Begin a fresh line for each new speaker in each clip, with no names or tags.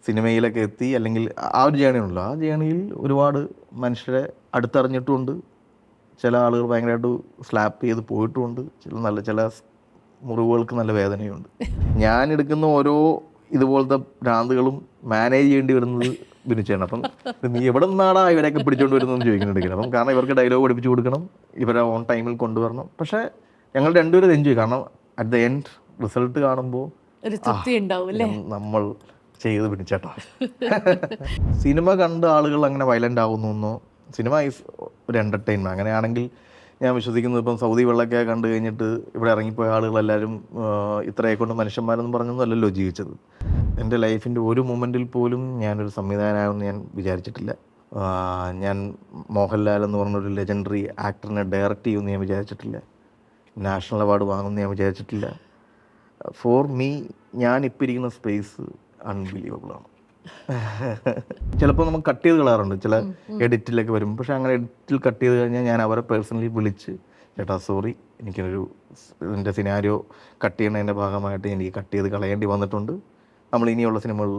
സിനിമയിലൊക്കെ എത്തി, അല്ലെങ്കിൽ ആ ഒരു ജേണി ഉണ്ടല്ലോ, ആ ജേണിയിൽ ഒരുപാട് മനുഷ്യരെ അടുത്തറിഞ്ഞിട്ടുമുണ്ട്. ചില ആളുകൾ ഭയങ്കരമായിട്ട് സ്ലാപ്പ് ചെയ്ത് പോയിട്ടുമുണ്ട്. ചില മുറിവുകൾക്ക് നല്ല വേദനയുണ്ട്. ഞാൻ എടുക്കുന്ന ഓരോ ഇതുപോലത്തെ ഭ്രാന്തുകളും മാനേജ് ചെയ്യേണ്ടി വരുന്നത് ബിനുചേട്ടനാണ്. അപ്പം നീ എവിടെ നിന്നാടാ ഇവരെയൊക്കെ പിടിച്ചോണ്ട് വരുന്നതെന്ന് ചോദിക്കുന്നുണ്ടെങ്കിൽ, അപ്പം കാരണം ഇവർക്ക് ഡയലോഗ് പഠിപ്പിച്ചു കൊടുക്കണം, ഇവരെ ഓൺ ടൈമിൽ കൊണ്ടുവരണം. പക്ഷേ ഞങ്ങൾ രണ്ടുപേരും എൻജോയ്, കാരണം അറ്റ് ദ എൻഡ് റിസൾട്ട് കാണുമ്പോൾ നമ്മൾ ചെയ്ത് പിടിച്ചേട്ടാ. സിനിമ കണ്ട് ആളുകൾ അങ്ങനെ വയലൻ്റ് ആവുന്നോ, സിനിമ ഈസ് ഒരു എൻ്റർടൈൻമെൻറ്റ്. അങ്ങനെയാണെങ്കിൽ ഞാൻ വിശ്വസിക്കുന്നത്, ഇപ്പം സൗദി വെള്ളമൊക്കെ കണ്ടു കഴിഞ്ഞിട്ട് ഇവിടെ ഇറങ്ങിപ്പോയ ആളുകളെല്ലാവരും ഇത്രയെ കൊണ്ട് മനുഷ്യന്മാരെന്ന് പറഞ്ഞൊന്നും അല്ലല്ലോ ജീവിച്ചത്. എൻ്റെ ലൈഫിൻ്റെ ഒരു മൊമെൻറ്റിൽ പോലും ഞാനൊരു സംവിധായകനാണെന്ന് ഞാൻ വിചാരിച്ചിട്ടില്ല. ഞാൻ മോഹൻലാൽ എന്ന് പറഞ്ഞൊരു ലെജൻഡറി ആക്ടറിനെ ഡയറക്റ്റ് ചെയ്യുമെന്ന് ഞാൻ വിചാരിച്ചിട്ടില്ല. നാഷണൽ അവാർഡ് വാങ്ങുമെന്ന് ഞാൻ വിചാരിച്ചിട്ടില്ല. ഫോർ മീ, ഞാനിപ്പോൾ ഇരിക്കുന്ന സ്പേസ് അൺബിലീവബിളാണ്. ചിലപ്പോൾ നമുക്ക് കട്ട് ചെയ്ത് കളയാറുണ്ട് ചില എഡിറ്റിലൊക്കെ വരും. പക്ഷേ അങ്ങനെ എഡിറ്റിൽ കട്ട് ചെയ്ത് കഴിഞ്ഞാൽ ഞാൻ അവരെ പേഴ്സണലി വിളിച്ച്, ചേട്ടാ സോറി, ഇതിൻ്റെ സിനാരിയോ കട്ട് ചെയ്യുന്നതിൻ്റെ ഭാഗമായിട്ട് എനിക്ക് കട്ട് ചെയ്ത് കളയേണ്ടി വന്നിട്ടുണ്ട്. നമ്മൾ ഇനിയുള്ള സിനിമകൾ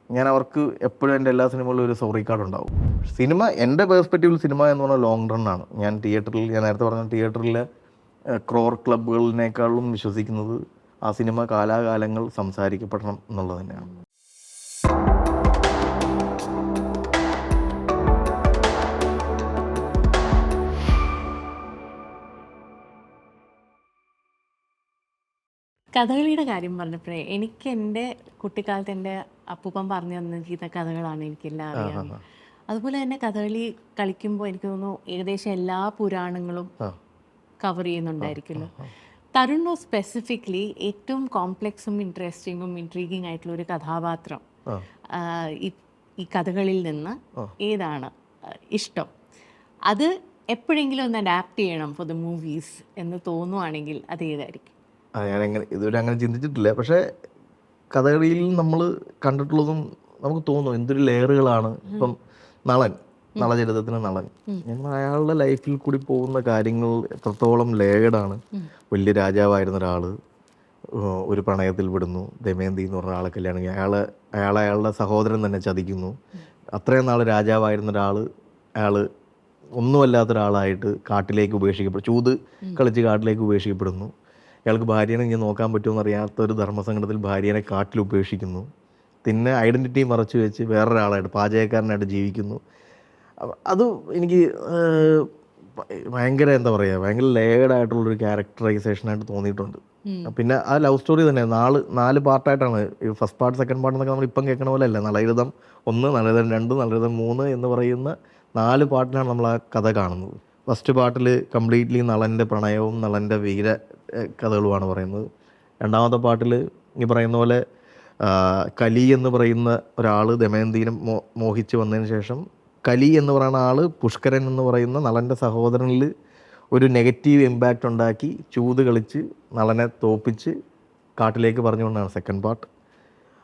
ഞാൻ അവർക്ക് എപ്പോഴും എൻ്റെ എല്ലാ സിനിമകളിലും ഒരു സോറി കാർഡ് ഉണ്ടാവും. സിനിമ, എൻ്റെ പേഴ്സ്പെക്റ്റീവിൽ സിനിമ എന്ന് പറഞ്ഞാൽ ലോങ് റൺ ആണ്. ഞാൻ നേരത്തെ പറഞ്ഞ തിയേറ്ററിലെ ക്രോർ ക്ലബ്ബുകളിനേക്കാളും വിശ്വസിക്കുന്നത് ആ സിനിമ കാലാകാലങ്ങൾ സംസാരിക്കപ്പെടണം എന്നുള്ളത് തന്നെയാണ്.
കഥകളിയുടെ കാര്യം പറഞ്ഞപ്പോഴേ, എനിക്ക് എൻ്റെ കുട്ടിക്കാലത്ത് എൻ്റെ അപ്പൂപ്പൻ പറഞ്ഞു തന്നിരിക്കുന്ന കഥകളാണ് എനിക്കെല്ലാം അറിയാം. അതുപോലെ തന്നെ കഥകളി കളിക്കുമ്പോൾ എനിക്ക് തോന്നുന്നു ഏകദേശം എല്ലാ പുരാണങ്ങളും കവർ ചെയ്യുന്നുണ്ടായിരിക്കുമല്ലോ. തരുൺ സ്പെസിഫിക്കലി ഏറ്റവും കോംപ്ലെക്സും ഇൻട്രസ്റ്റിങ്ങും ഇൻട്രീഗിങ് ആയിട്ടുള്ള ഒരു കഥാപാത്രം ഈ കഥകളിൽ നിന്ന് ഏതാണ് ഇഷ്ടം? അത് എപ്പോഴെങ്കിലും ഒന്ന് അഡാപ്റ്റ് ചെയ്യണം ഫോർ ദ മൂവീസ് എന്ന് തോന്നുവാണെങ്കിൽ അത് ഏതായിരിക്കും?
ഞാനങ്ങനെ ഇതുവരെ അങ്ങനെ ചിന്തിച്ചിട്ടില്ല. പക്ഷേ കഥകളിയിൽ നമ്മൾ കണ്ടിട്ടുള്ളതും നമുക്ക് തോന്നും എന്തൊരു ലെയറുകളാണ്. ഇപ്പം നളചരിതത്തിന് നളൻ, ഞങ്ങൾ അയാളുടെ ലൈഫിൽ കൂടി പോകുന്ന കാര്യങ്ങൾ എത്രത്തോളം ലേയർഡാണ്. വലിയ രാജാവായിരുന്ന ഒരാൾ ഒരു പ്രണയത്തിൽ വിടുന്നു, ദമയന്തി എന്ന് പറഞ്ഞ ആളെ കല്യാണം കഴിയും. അയാളുടെ സഹോദരൻ തന്നെ ചതിക്കുന്നു. അത്രയും നാൾ രാജാവായിരുന്ന അയാൾ ഒന്നുമല്ലാത്ത ഒരാളായിട്ട് കാട്ടിലേക്ക് ഉപേക്ഷിക്കപ്പെടും. ചൂത് കളിച്ച് കാട്ടിലേക്ക് ഉപേക്ഷിക്കപ്പെടുന്നു. അയാൾക്ക് ഭാര്യനെ ഇങ്ങനെ നോക്കാൻ പറ്റുമെന്ന് അറിയാത്തൊരു ധർമ്മസങ്കടത്തിൽ ഭാര്യനെ കാട്ടിൽ ഉപേക്ഷിക്കുന്നു. പിന്നെ ഐഡൻറ്റിറ്റി മറച്ചു വെച്ച് വേറൊരാളായിട്ട് പാചകക്കാരനായിട്ട് ജീവിക്കുന്നു. അത് എനിക്ക് ഭയങ്കര ഭയങ്കര ലേയർഡായിട്ടുള്ളൊരു ക്യാരക്ടറൈസേഷനായിട്ട് തോന്നിയിട്ടുണ്ട്. പിന്നെ ആ ലവ് സ്റ്റോറി തന്നെ 4 പാർട്ടായിട്ടാണ്. ഫസ്റ്റ് പാർട്ട്, സെക്കൻഡ് പാർട്ട് എന്നൊക്കെ നമ്മൾ ഇപ്പം കേൾക്കണ പോലെ അല്ല. നളചരിതം 1, നളചരിതം 2, നളചരിതം 3 എന്ന് പറയുന്ന 4 പാർട്ടിലാണ് നമ്മൾ ആ കഥ കാണുന്നത്. ഫസ്റ്റ് പാർട്ടിൽ കംപ്ലീറ്റ്ലി നളൻ്റെ പ്രണയവും നളൻ്റെ വീര കഥകളുമാണ് പറയുന്നത്. രണ്ടാമത്തെ പാട്ടിൽ ഈ പറയുന്ന പോലെ കലി എന്ന് പറയുന്ന ഒരാൾ ദമയന്തിനെ മോഹിച്ച് വന്നതിന് ശേഷം കലി എന്ന് പറയുന്ന ആൾ പുഷ്കരൻ എന്ന് പറയുന്ന നളൻ്റെ സഹോദരനിൽ ഒരു നെഗറ്റീവ് ഇമ്പാക്റ്റ് ഉണ്ടാക്കി ചൂത് കളിച്ച് നളനെ തോപ്പിച്ച് കാട്ടിലേക്ക് പറഞ്ഞുകൊണ്ടാണ് സെക്കൻഡ് പാർട്ട്.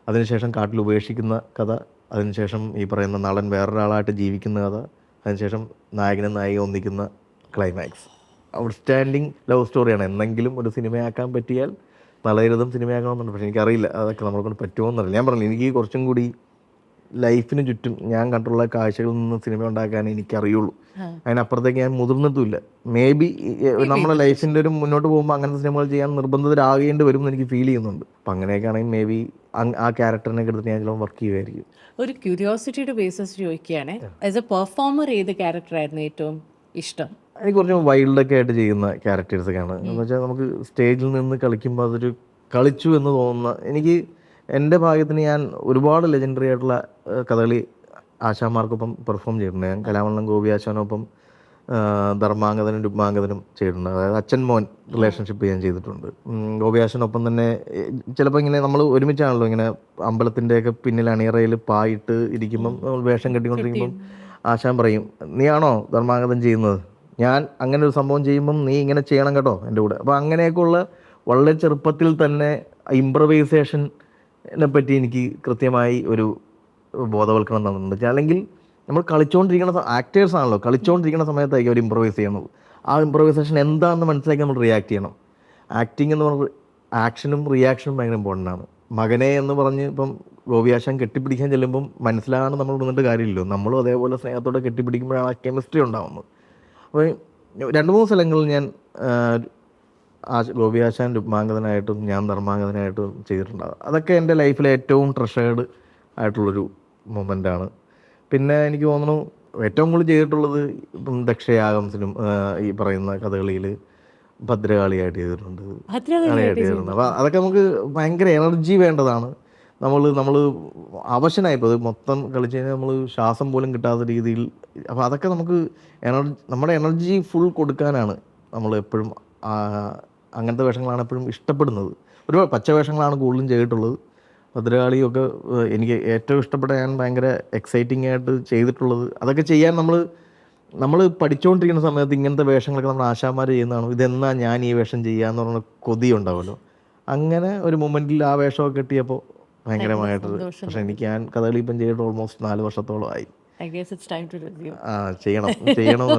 അതിനുശേഷം കാട്ടിൽ ഉപേക്ഷിക്കുന്ന കഥ, അതിനുശേഷം ഈ പറയുന്ന നളൻ വേറൊരാളായിട്ട് ജീവിക്കുന്ന കഥ, അതിനുശേഷം നായകനും നായിക ഒന്നിക്കുന്ന ക്ലൈമാക്സ്. ഔട്ട്സ്റ്റാൻഡിങ് ലവ് സ്റ്റോറിയാണ്. എന്തെങ്കിലും ഒരു സിനിമയാക്കാൻ പറ്റിയാൽ നളചരിതം സിനിമയാക്കണമെന്നുണ്ട്. പക്ഷേ എനിക്കറിയില്ല അതൊക്കെ നമ്മളെ കൊണ്ട് പറ്റുമോയെന്നറിയില്ല. ഞാൻ പറഞ്ഞു, എനിക്ക് കുറച്ചും കൂടി ലൈഫിന് ചുറ്റും ഞാൻ കണ്ടുള്ള കാഴ്ചകളിൽ നിന്ന് സിനിമ ഉണ്ടാക്കാൻ എനിക്കറിയുള്ളൂ. അതിനപ്പുറത്തേക്ക് ഞാൻ മുതിർന്നിട്ടുമില്ല. മേ ബി നമ്മളെ ലൈഫിൻ്റെ ഒരു മുന്നോട്ട് പോകുമ്പോൾ അങ്ങനത്തെ സിനിമകൾ ചെയ്യാൻ നിർബന്ധിതരാകേണ്ടി വരും എന്ന് എനിക്ക് ഫീൽ ചെയ്യുന്നുണ്ട്. അപ്പം അങ്ങനെയൊക്കെ ആണെങ്കിൽ മേ ബി ആ ക്യാരക്ടറിനെ എടുത്തിട്ട് ഞാൻ ചിലപ്പോൾ വർക്ക് ചെയ്യുമായിരിക്കും.
ഒരു ക്യൂരിയോസിറ്റിയുടെ ബേസിസ് ചോദിക്കുകയാണ്, ആസ് എ പെർഫോമർ ഏത് ക്യാരക്ടറായിരുന്നു ഏറ്റവും ഇഷ്ടം?
എനിക്ക് കുറച്ച് വൈൽഡൊക്കെ ആയിട്ട് ചെയ്യുന്ന ക്യാരക്ടേഴ്സൊക്കെയാണ്. എന്ന് വെച്ചാൽ നമുക്ക് സ്റ്റേജിൽ നിന്ന് കളിക്കുമ്പോൾ അതൊരു കളിച്ചു എന്ന് തോന്നുന്ന, എനിക്ക് എൻ്റെ ഭാഗ്യത്തിന് ഞാൻ ഒരുപാട് ലെജൻഡറി ആയിട്ടുള്ള കഥകളി ആശാന്മാർക്കൊപ്പം പെർഫോം ചെയ്തിട്ടുണ്ട്. ഞാൻ കലാമണ്ഡലം ഗോപി ആശാനൊപ്പം ധർമാംഗതനും രുക്മാംഗതനും ചെയ്തിട്ടുണ്ട്. അതായത് അച്ഛൻ മോൻ റിലേഷൻഷിപ്പ് ഞാൻ ചെയ്തിട്ടുണ്ട്. ഗോപി ആശാനൊപ്പം തന്നെ ചിലപ്പോൾ ഇങ്ങനെ നമ്മൾ ഒരുമിച്ചാണല്ലോ ഇങ്ങനെ അമ്പലത്തിൻ്റെയൊക്കെ പിന്നിൽ അണിയറയിൽ പായിട്ട് ഇരിക്കുമ്പം നമ്മൾ വേഷം കെട്ടിക്കൊണ്ടിരിക്കുമ്പം ആശാൻ പറയും, നീയാണോ ധർമാംഗതം ചെയ്യുന്നത്? ഞാൻ അങ്ങനെ ഒരു സംഭവം ചെയ്യുമ്പം നീ ഇങ്ങനെ ചെയ്യണം കേട്ടോ എൻ്റെ കൂടെ. അപ്പോൾ അങ്ങനെയൊക്കെയുള്ള വളരെ ചെറുപ്പത്തിൽ തന്നെ ഇംപ്രവൈസേഷനെ പറ്റി എനിക്ക് കൃത്യമായി ഒരു ബോധവൽക്കരണം തന്നിട്ടുണ്ട്. അല്ലെങ്കിൽ നമ്മൾ കളിച്ചുകൊണ്ടിരിക്കുന്ന ആക്ടേഴ്സാണല്ലോ, കളിച്ചുകൊണ്ടിരിക്കുന്ന സമയത്തായിരിക്കും അവർ ഇംപ്രവൈസ് ചെയ്യുന്നത്. ആ ഇംപ്രവൈസേഷൻ എന്താണെന്ന് മനസ്സിലാക്കി നമ്മൾ റിയാക്ട് ചെയ്യണം. ആക്ടിങ് എന്ന് പറഞ്ഞത് ആക്ഷനും റിയാക്ഷനും ഭയങ്കര ഇമ്പോർട്ടൻ്റ് ആണ്. മകനെ എന്ന് പറഞ്ഞ് ഇപ്പം ഗോപിയാശാൻ കെട്ടിപ്പിടിക്കാൻ ചെല്ലുമ്പം മനസ്സിലാകാണ്ട് നമ്മൾ നിന്നിട്ട് കാര്യമില്ലല്ലോ, നമ്മളും അതേപോലെ സ്നേഹത്തോടെ കെട്ടിപ്പിടിക്കുമ്പോഴാണ് ആ കെമിസ്ട്രി ഉണ്ടാകുന്നത്. അപ്പോൾ 2-3 സ്ഥലങ്ങളിൽ ഞാൻ ഗോപിയാശാൻ രുക്മാംഗതനായിട്ടും ഞാൻ ധർമാംഗതനായിട്ടും ചെയ്തിട്ടുണ്ടാകും. അതൊക്കെ എൻ്റെ ലൈഫിലെ ഏറ്റവും ട്രഷേർഡ് ആയിട്ടുള്ളൊരു മൊമെൻ്റാണ്. പിന്നെ എനിക്ക് തോന്നുന്നു ഏറ്റവും കൂടുതൽ ചെയ്തിട്ടുള്ളത് ഇപ്പം ദക്ഷയാഗം ഈ പറയുന്ന കഥകളിയിൽ ഭദ്രകാളിയായിട്ട് ചെയ്തിട്ടുണ്ട്. അപ്പോൾ അതൊക്കെ നമുക്ക് ഭയങ്കര എനർജി വേണ്ടതാണ്. നമ്മൾ അവശനായിപ്പോൾ അത് മൊത്തം കളിച്ച് കഴിഞ്ഞാൽ നമ്മൾ ശ്വാസം പോലും കിട്ടാത്ത രീതിയിൽ. അപ്പോൾ അതൊക്കെ നമുക്ക് നമ്മുടെ എനർജി ഫുൾ കൊടുക്കാനാണ് നമ്മൾ എപ്പോഴും അങ്ങനത്തെ വേഷങ്ങളാണ് എപ്പോഴും ഇഷ്ടപ്പെടുന്നത്. ഒരുപാട് പച്ച വേഷങ്ങളാണ് കൂടുതലും ചെയ്തിട്ടുള്ളത്. ഭദ്രകാളിയൊക്കെ എനിക്ക് ഏറ്റവും ഇഷ്ടപ്പെട്ട, ഞാൻ ഭയങ്കര എക്സൈറ്റിംഗ് ആയിട്ട് ചെയ്തിട്ടുള്ളത്. അതൊക്കെ ചെയ്യാൻ നമ്മൾ പഠിച്ചുകൊണ്ടിരിക്കുന്ന സമയത്ത് ഇങ്ങനത്തെ വേഷങ്ങളൊക്കെ നമ്മൾ ആശാന്മാർ ചെയ്യുന്നതാണ്. ഇതെന്നാ ഞാൻ ഈ വേഷം ചെയ്യാന്ന് പറഞ്ഞ കൊതി ഉണ്ടാവുമല്ലോ. അങ്ങനെ ഒരു മൊമെൻറ്റിൽ ആ വേഷമൊക്കെ കിട്ടിയപ്പോൾ ഭയങ്കരമായിട്ട്. പക്ഷെ ഞാൻ കഥകളി ഇപ്പം ചെയ്തിട്ട് ഓൾമോസ്റ്റ് 4 വർഷത്തോളമായി. ചെയ്യണം.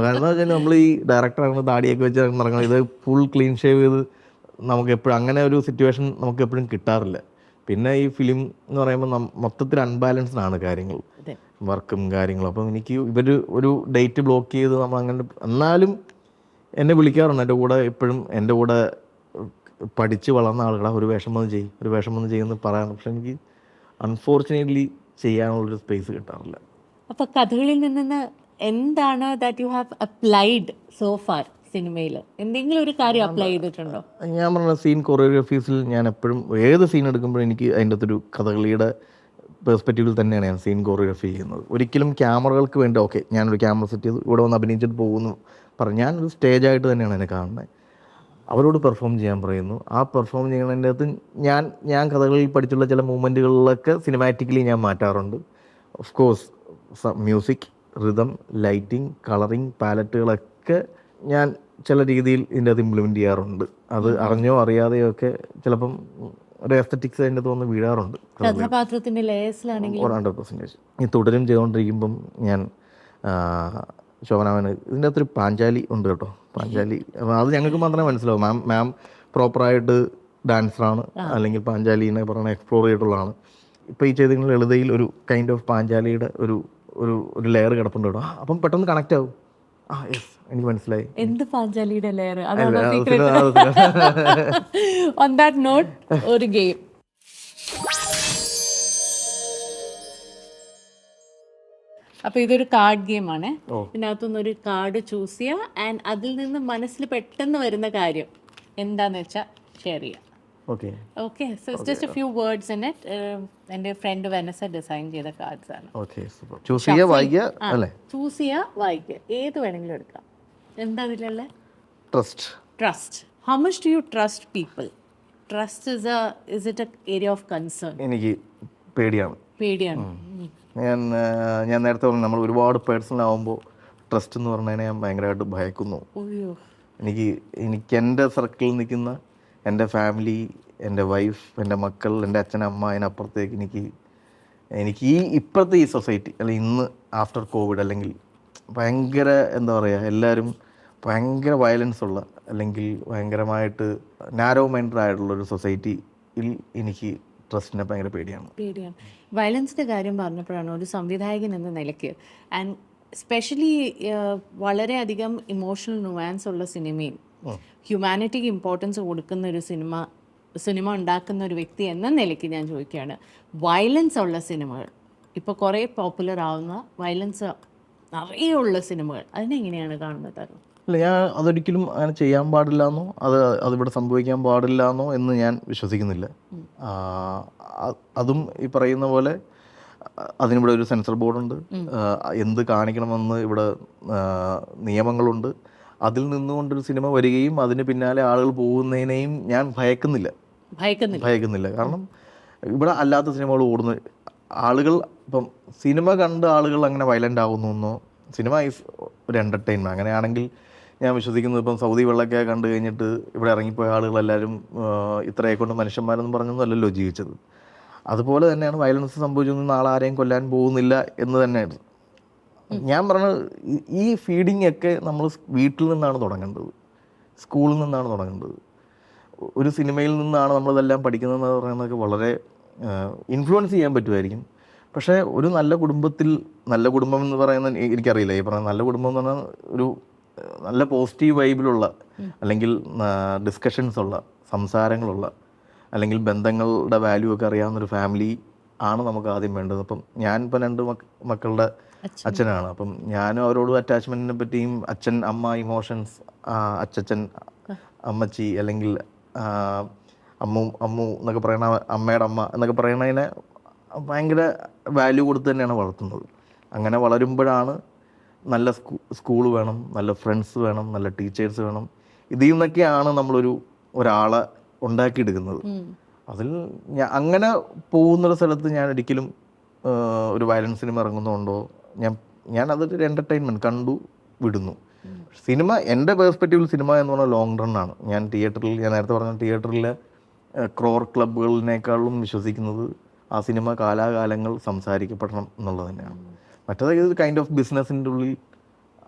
കാരണം വെച്ചാൽ നമ്മൾ ഈ ഡയറക്ടറാണ് താടിയൊക്കെ വെച്ച് നടക്കണം. ഇത് ഫുൾ ക്ലീൻ ഷേവ് ചെയ്ത് നമുക്ക് എപ്പോഴും അങ്ങനെ ഒരു സിറ്റുവേഷൻ നമുക്ക് എപ്പോഴും കിട്ടാറില്ല. പിന്നെ ഈ ഫിലിം എന്ന് പറയുമ്പോൾ മൊത്തത്തിൽ അൺബാലൻസ്ഡ് ആണ് കാര്യങ്ങൾ, വർക്കും കാര്യങ്ങളും. അപ്പം എനിക്ക് ഒരു ഡേറ്റ് ബ്ലോക്ക് ചെയ്ത് നമ്മൾ അങ്ങനെ, എന്നാലും എന്നെ വിളിക്കാറുണ്ട് എൻ്റെ കൂടെ. എപ്പോഴും എൻ്റെ കൂടെ പഠിച്ച് വളർന്ന ആളുകളാണ് ഒരു വേഷം വന്ന് ചെയ്യുമെന്ന് പറയാറുണ്ട്. പക്ഷെ എനിക്ക് അൺഫോർച്ചുനേറ്റ്ലി ചെയ്യാനുള്ളൊരു സ്പേസ് കിട്ടാറില്ല.
അപ്പോൾ കഥകളിൽ നിന്ന് എന്താണ് that you have applied so far സിനിമയിൽ? എന്തെങ്കിലും ഒരു കാര്യം അപ്ലൈ ചെയ്തിട്ടുണ്ടോ?
ഞാൻ പറഞ്ഞ സീൻ കൊറിയോഗ്രാഫീസിൽ ഞാൻ എപ്പോഴും ഏത് സീൻ എടുക്കുമ്പോഴും എനിക്ക് അതിൻ്റെ അകത്തൊരു കഥകളിയുടെ പെർസ്പെക്റ്റീവിൽ തന്നെയാണ് ഞാൻ സീൻ കൊറിയോഗ്രാഫി ചെയ്യുന്നത്. ഒരിക്കലും ക്യാമറകൾക്ക് വേണ്ടി ഓക്കെ ഞാനൊരു ക്യാമറ സെറ്റ് ചെയ്ത് ഇവിടെ വന്ന് അഭിനയിച്ചിട്ട് പോകുന്നു പറഞ്ഞു. ഞാനൊരു സ്റ്റേജായിട്ട് തന്നെയാണ് എന്നെ കാണുന്നത്. അവരോട് പെർഫോം ചെയ്യാൻ പറയുന്നു. ആ പെർഫോം ചെയ്യുന്നതിൻ്റെ അകത്ത് ഞാൻ കഥകളിൽ പഠിച്ചുള്ള ചില മൂവ്മെൻറ്റുകളിലൊക്കെ സിനിമാറ്റിക്കലി ഞാൻ മാറ്റാറുണ്ട്. Of course music, rhythm, lighting, colouring, പാലറ്റുകളൊക്കെ ഞാൻ ചില രീതിയിൽ ഇതിൻ്റെ അകത്ത് ഇംപ്ലിമെൻറ്റ് ചെയ്യാറുണ്ട്. അത് അറിഞ്ഞോ അറിയാതെയോ ഒക്കെ ചിലപ്പം ഒരു എസ്തറ്റിക്സ് അതിൻ്റെ തോന്നുന്നു വീഴാറുണ്ട്. 100%. ഈ തുടരും ചെയ്തുകൊണ്ടിരിക്കുമ്പം ഞാൻ ശോഭനാമന് ഇതിൻ്റെ അകത്തൊരു പാഞ്ചാലി ഉണ്ട് കേട്ടോ. പാഞ്ചാലി അത് ഞങ്ങൾക്ക് മാത്രമേ മനസ്സിലാവും. മാം പ്രോപ്പറായിട്ട് ഡാൻസറാണ്, അല്ലെങ്കിൽ പാഞ്ചാലിനെ പറയുന്നത് എക്സ്പ്ലോർ ചെയ്തിട്ടുള്ളതാണ്. ഇപ്പോൾ ഈ ചെയ്തിരിക്കുന്ന ലളിതയിൽ ഒരു കൈൻഡ് ഓഫ് പാഞ്ചാലിയുടെ ഒരു ലെയർ കിടപ്പുണ്ട് കേട്ടോ. അപ്പം പെട്ടെന്ന് കണക്റ്റ് ആവും. യെസ്, എനിക്ക് മനസ്സിലായി.
എന്ത് പാഞ്ചാലിയുടെ ലെയർ? ഓൺ ദാറ്റ് നോട്ട് ഒരു ഗെയിം. അപ്പോൾ ഇതൊരു കാർഡ് ഗെയിമാണ്. ഇതിനകത്തുനിന്ന് ഒരു കാർഡ് ചൂസ് ചെയ്യുക ആൻഡ് അതിൽ നിന്ന് മനസ്സിൽ പെട്ടെന്ന് വരുന്ന കാര്യം എന്താന്ന് വെച്ചാൽ ഷെയർ ചെയ്യുക. Okay, so it's just A few words in it. എൻ്റെ ഫ്രണ്ട് വെനസ ഡിസൈൻ ചെയ്ത കാർഡ്സ് ആണ്.
ചൂസ് ചെയ്യുക, വായിക്കുക.
ഏത് വേണമെങ്കിലും എടുക്കാം. എന്താ അതിലുള്ള?
Trust.
How much do you trust people? Trust is it A area of concern?
എനിക്ക് പേടിയാണ്. ഞാൻ നേരത്തെ പറഞ്ഞു, നമ്മൾ ഒരുപാട് പേഴ്സണൽ ആകുമ്പോൾ ട്രസ്റ്റ് എന്ന് പറഞ്ഞതിനെ ഞാൻ ഭയങ്കരമായിട്ട് ഭയക്കുന്നു. എനിക്ക് എൻ്റെ സർക്കിളിൽ നിൽക്കുന്ന എൻ്റെ ഫാമിലി, എൻ്റെ വൈഫ്, എൻ്റെ മക്കൾ, എൻ്റെ അച്ഛനമ്മ, അതിനപ്പുറത്തേക്ക് എനിക്ക് ഇപ്പോഴത്തെ ഈ സൊസൈറ്റി, അല്ലെങ്കിൽ ഇന്ന് ആഫ്റ്റർ കോവിഡ്, അല്ലെങ്കിൽ ഭയങ്കര എന്താ പറയുക, എല്ലാവരും ഭയങ്കര വയലൻസ് ഉള്ള, അല്ലെങ്കിൽ ഭയങ്കരമായിട്ട് നാരോ മൈൻഡഡ് ആയിട്ടുള്ളൊരു സൊസൈറ്റിയിൽ എനിക്ക് ട്രസ്റ്റിനെ ഭയങ്കര പേടിയാണ്.
വയലൻസിൻ്റെ കാര്യം പറഞ്ഞപ്പോഴാണ് ഒരു സംവിധായകൻ എന്ന നിലയ്ക്ക് ആൻഡ് സ്പെഷ്യലി വളരെയധികം ഇമോഷണൽ നുവാൻസ് ഉള്ള സിനിമയും ഹ്യൂമാനിറ്റിക്ക് ഇമ്പോർട്ടൻസ് കൊടുക്കുന്ന ഒരു സിനിമ ഉണ്ടാക്കുന്ന ഒരു വ്യക്തി എന്ന നിലയ്ക്ക് ഞാൻ ചോദിക്കുകയാണ്, വയലൻസ് ഉള്ള സിനിമകൾ, ഇപ്പോൾ കുറേ പോപ്പുലർ ആവുന്ന വയലൻസ് നിറയെ ഉള്ള സിനിമകൾ, അതിനെങ്ങനെയാണ് കാണുന്നത്?
അല്ല, ഞാൻ അതൊരിക്കലും അങ്ങനെ ചെയ്യാൻ പാടില്ല എന്നോ അതിവിടെ സംഭവിക്കാൻ പാടില്ല എന്നോ എന്ന് ഞാൻ വിശ്വസിക്കുന്നില്ല. അതും ഈ പറയുന്ന പോലെ അതിനിവിടെ ഒരു സെൻസർ ബോർഡുണ്ട്. എന്ത് കാണിക്കണമെന്ന് ഇവിടെ നിയമങ്ങളുണ്ട്. അതിൽ നിന്നുകൊണ്ടൊരു സിനിമ വരികയും അതിന് പിന്നാലെ ആളുകൾ പോകുന്നതിനെയും ഞാൻ ഭയക്കുന്നില്ല. കാരണം ഇവിടെ അല്ലാത്ത സിനിമകൾ ഓടുന്ന ആളുകൾ, ഇപ്പം സിനിമ കണ്ട് ആളുകൾ അങ്ങനെ വയലൻ്റ് ആകുന്നു. സിനിമ ഈസ് ഒരു എൻ്റർടൈൻമെൻറ്റ്. അങ്ങനെയാണെങ്കിൽ ഞാൻ വിശ്വസിക്കുന്നത്, ഇപ്പം സൗദി വെള്ളമൊക്കെ കണ്ടു കഴിഞ്ഞിട്ട് ഇവിടെ ഇറങ്ങിപ്പോയ ആളുകളെല്ലാവരും ഇത്രയെ കൊണ്ട് മനുഷ്യന്മാരെന്ന് പറഞ്ഞൊന്നും അല്ലല്ലോ ജീവിച്ചത്. അതുപോലെ തന്നെയാണ് വയലൻസ് സംഭവിച്ചൊന്നും നാളെ ആരെയും കൊല്ലാൻ പോകുന്നില്ല എന്ന് തന്നെയാണ് ഞാൻ പറഞ്ഞത്. ഈ ഫീഡിങ് ഒക്കെ നമ്മൾ വീട്ടിൽ നിന്നാണ് തുടങ്ങേണ്ടത്, സ്കൂളിൽ നിന്നാണ് തുടങ്ങേണ്ടത്. ഒരു സിനിമയിൽ നിന്നാണ് നമ്മളിതെല്ലാം പഠിക്കുന്നതെന്ന് പറയുന്നതൊക്കെ വളരെ ഇൻഫ്ലുവൻസ് ചെയ്യാൻ പറ്റുമായിരിക്കും. പക്ഷേ ഒരു നല്ല കുടുംബത്തിൽ, നല്ല കുടുംബം എന്ന് പറയുന്നത് എനിക്കറിയില്ല, ഈ പറഞ്ഞ നല്ല കുടുംബം എന്ന് പറഞ്ഞാൽ ഒരു നല്ല പോസിറ്റീവ് വൈബിലുള്ള, അല്ലെങ്കിൽ ഡിസ്കഷൻസ് ഉള്ള, സംസാരങ്ങളുള്ള, അല്ലെങ്കിൽ ബന്ധങ്ങളുടെ വാല്യൂ ഒക്കെ അറിയാവുന്നൊരു ഫാമിലി ആണ് നമുക്ക് ആദ്യം വേണ്ടത്. അപ്പം ഞാനിപ്പോൾ 2 മക്കളുടെ അച്ഛനാണ്. അപ്പം ഞാനും അവരോട് അറ്റാച്ച്മെൻറ്റിനെ പറ്റിയും അച്ഛൻ അമ്മ ഇമോഷൻസ്, അച്ചച്ചൻ അമ്മച്ചി, അല്ലെങ്കിൽ അമ്മു അമ്മു എന്നൊക്കെ പറയണ അമ്മയുടെ അമ്മ എന്നൊക്കെ പറയണതിനെ ഭയങ്കര വാല്യൂ കൊടുത്ത് തന്നെയാണ് വളർത്തുന്നത്. അങ്ങനെ വളരുമ്പോഴാണ് നല്ല സ്കൂൾ വേണം, നല്ല ഫ്രണ്ട്സ് വേണം, നല്ല ടീച്ചേഴ്സ് വേണം. ഇതിൽ നിന്നൊക്കെയാണ് ഒരാളെ ഉണ്ടാക്കിയെടുക്കുന്നത്. അതിൽ അങ്ങനെ പോകുന്നൊരു സ്ഥലത്ത് ഞാൻ ഒരിക്കലും ഒരു വയലൻസ് സിനിമ ഇറങ്ങുന്നുണ്ടോ, ഞാൻ അതൊരു എൻ്റർടൈൻമെൻറ്റ് കണ്ടു വിടുന്നു. സിനിമ എൻ്റെ പേഴ്സ്പെക്റ്റീവിൽ സിനിമ എന്ന് പറഞ്ഞാൽ ലോങ് റൺ ആണ്. ഞാൻ നേരത്തെ പറഞ്ഞ തിയേറ്ററിലെ ക്രോർ ക്ലബ്ബുകളിനേക്കാളും വിശ്വസിക്കുന്നത് ആ സിനിമ കാലാകാലങ്ങൾ സംസാരിക്കപ്പെടണം എന്നുള്ളത് തന്നെയാണ്. മറ്റേത് ഇത് കൈൻഡ് ഓഫ് ബിസിനസ്സിൻ്റെ ഉള്ളിൽ